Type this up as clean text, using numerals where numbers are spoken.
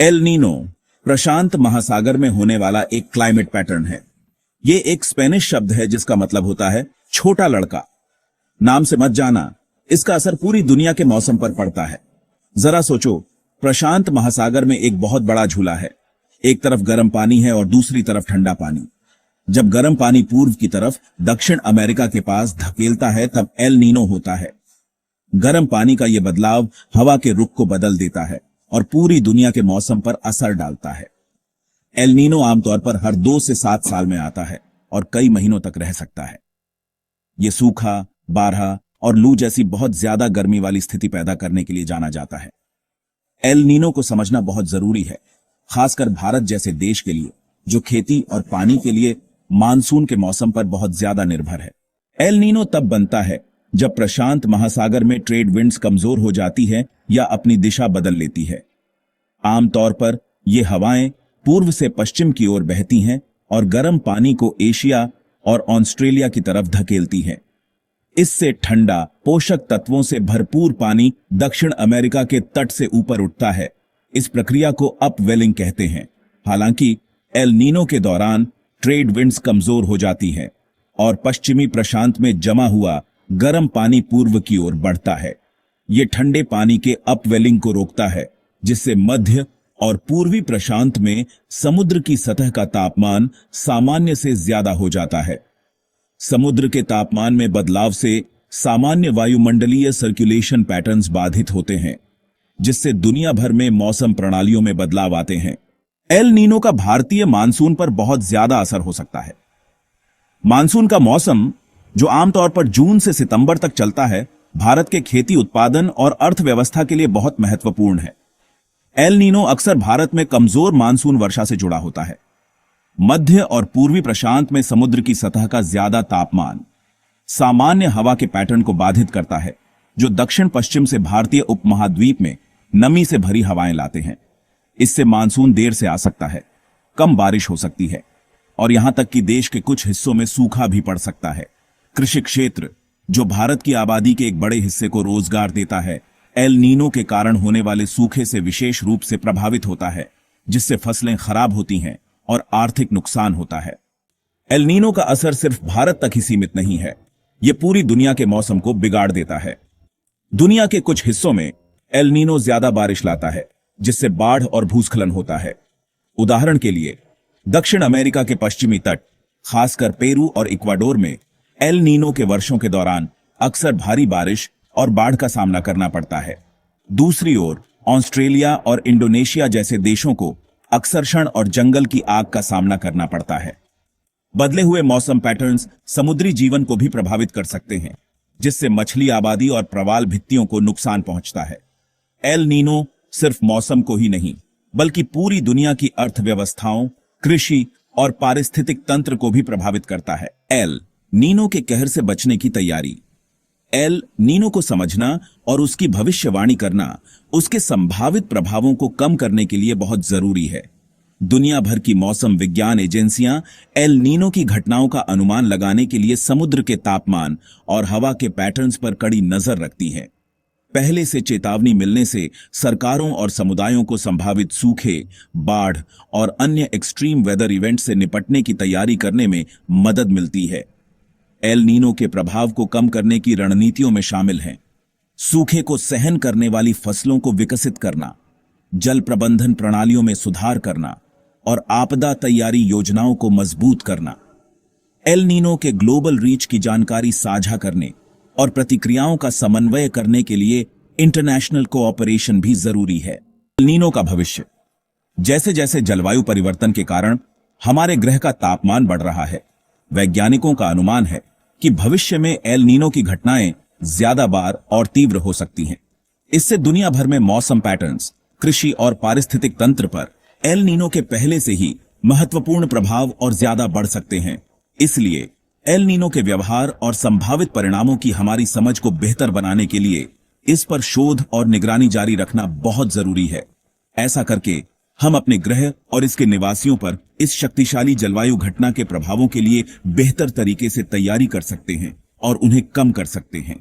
El Nino प्रशांत महासागर में होने वाला एक क्लाइमेट पैटर्न है। ये एक स्पेनिश शब्द है जिसका मतलब होता है छोटा लड़का। नाम से मत जाना, इसका असर पूरी दुनिया के मौसम पर पड़ता है। जरा सोचो, प्रशांत महासागर में एक बहुत बड़ा झूला है। एक तरफ गर्म पानी है और दूसरी तरफ ठंडा पानी। जब गर्म पानी पूर्व की तरफ दक्षिण अमेरिका के पास धकेलता है तब एल नीनो होता है। गर्म पानी का यह बदलाव हवा के रुख को बदल देता है और पूरी दुनिया के मौसम पर असर डालता है। एल नीनो आमतौर पर हर 2 से 7 साल में आता है और कई महीनों तक रह सकता है। यह सूखा, बारहा और लू जैसी बहुत ज्यादा गर्मी वाली स्थिति पैदा करने के लिए जाना जाता है। एल नीनो को समझना बहुत जरूरी है, खासकर भारत जैसे देश के लिए जो खेती और पानी के लिए मानसून के मौसम पर बहुत ज्यादा निर्भर है। एल नीनो तब बनता है जब प्रशांत महासागर में ट्रेड विंड्स कमजोर हो जाती है या अपनी दिशा बदल लेती है। आमतौर पर ये हवाएं पूर्व से पश्चिम की ओर बहती हैं और गर्म पानी को एशिया और ऑस्ट्रेलिया की तरफ धकेलती हैं। इससे ठंडा, पोषक तत्वों से भरपूर पानी दक्षिण अमेरिका के तट से ऊपर उठता है। इस प्रक्रिया को अपवेलिंग कहते हैं। हालांकि एल नीनो के दौरान ट्रेड विंड्स कमजोर हो जाती हैं और पश्चिमी प्रशांत में जमा हुआ गर्म पानी पूर्व की ओर बढ़ता है। ये ठंडे पानी के अपवेलिंग को रोकता है, जिससे मध्य और पूर्वी प्रशांत में समुद्र की सतह का तापमान सामान्य से ज्यादा हो जाता है। समुद्र के तापमान में बदलाव से सामान्य वायुमंडलीय सर्कुलेशन पैटर्न्स बाधित होते हैं, जिससे दुनिया भर में मौसम प्रणालियों में बदलाव आते हैं। एल नीनो का भारतीय मानसून पर बहुत ज्यादा असर हो सकता है। मानसून का मौसम, जो आमतौर पर जून से सितंबर तक चलता है, भारत के खेती उत्पादन और अर्थव्यवस्था के लिए बहुत महत्वपूर्ण है। एल नीनो अक्सर भारत में कमजोर मानसून वर्षा से जुड़ा होता है। मध्य और पूर्वी प्रशांत में समुद्र की सतह का ज्यादा तापमान सामान्य हवा के पैटर्न को बाधित करता है, जो दक्षिण पश्चिम से भारतीय उपमहाद्वीप में नमी से भरी हवाएं लाते हैं। इससे मानसून देर से आ सकता है, कम बारिश हो सकती है और यहां तक कि देश के कुछ हिस्सों में सूखा भी पड़ सकता है। कृषि क्षेत्र, जो भारत की आबादी के एक बड़े हिस्से को रोजगार देता है, एल नीनो के कारण होने वाले सूखे से विशेष रूप से प्रभावित होता है, जिससे फसलें खराब होती हैं और आर्थिक नुकसान होता है। एल नीनो का असर सिर्फ भारत तक ही सीमित नहीं है, यह पूरी दुनिया के मौसम को बिगाड़ देता है। दुनिया के कुछ हिस्सों में एल नीनो ज्यादा बारिश लाता है, जिससे बाढ़ और भूस्खलन होता है। उदाहरण के लिए, दक्षिण अमेरिका के पश्चिमी तट, खासकर पेरू और इक्वाडोर में एल नीनो के वर्षों के दौरान अक्सर भारी बारिश और बाढ़ का सामना करना पड़ता है। दूसरी ओर, ऑस्ट्रेलिया और इंडोनेशिया जैसे देशों को अक्सर क्षण और जंगल की आग का सामना करना पड़ता है। बदले हुए मौसम पैटर्न्स समुद्री जीवन को भी प्रभावित कर सकते हैं, जिससे मछली आबादी और प्रवाल भित्तियों को नुकसान पहुंचता है। एल नीनो सिर्फ मौसम को ही नहीं, बल्कि पूरी दुनिया की अर्थव्यवस्थाओं, कृषि और पारिस्थितिक तंत्र को भी प्रभावित करता है। एल नीनो के कहर से बचने की तैयारी। एल नीनो को समझना और उसकी भविष्यवाणी करना उसके संभावित प्रभावों को कम करने के लिए बहुत जरूरी है। दुनिया भर की मौसम विज्ञान एजेंसियां एल नीनो की घटनाओं का अनुमान लगाने के लिए समुद्र के तापमान और हवा के पैटर्न्स पर कड़ी नजर रखती हैं। पहले से चेतावनी मिलने से सरकारों और समुदायों को संभावित सूखे, बाढ़ और अन्य एक्सट्रीम वेदर इवेंट से निपटने की तैयारी करने में मदद मिलती है। एल नीनो के प्रभाव को कम करने की रणनीतियों में शामिल हैं सूखे को सहन करने वाली फसलों को विकसित करना, जल प्रबंधन प्रणालियों में सुधार करना और आपदा तैयारी योजनाओं को मजबूत करना। एल नीनो के ग्लोबल रीच की जानकारी साझा करने और प्रतिक्रियाओं का समन्वय करने के लिए इंटरनेशनल कोऑपरेशन भी जरूरी है। एल नीनो का भविष्य। जैसे जैसे जलवायु परिवर्तन के कारण हमारे ग्रह का तापमान बढ़ रहा है, वैज्ञानिकों का अनुमान है कि भविष्य में एल नीनो की घटनाएं ज्यादा बार और तीव्र हो सकती हैं। इससे दुनिया भर में मौसम पैटर्न्स, कृषि और पारिस्थितिक तंत्र पर एल नीनो के पहले से ही महत्वपूर्ण प्रभाव और ज्यादा बढ़ सकते हैं। इसलिए एल नीनो के व्यवहार और संभावित परिणामों की हमारी समझ को बेहतर बनाने के लिए इस पर शोध और निगरानी जारी रखना बहुत जरूरी है। ऐसा करके हम अपने ग्रह और इसके निवासियों पर इस शक्तिशाली जलवायु घटना के प्रभावों के लिए बेहतर तरीके से तैयारी कर सकते हैं और उन्हें कम कर सकते हैं।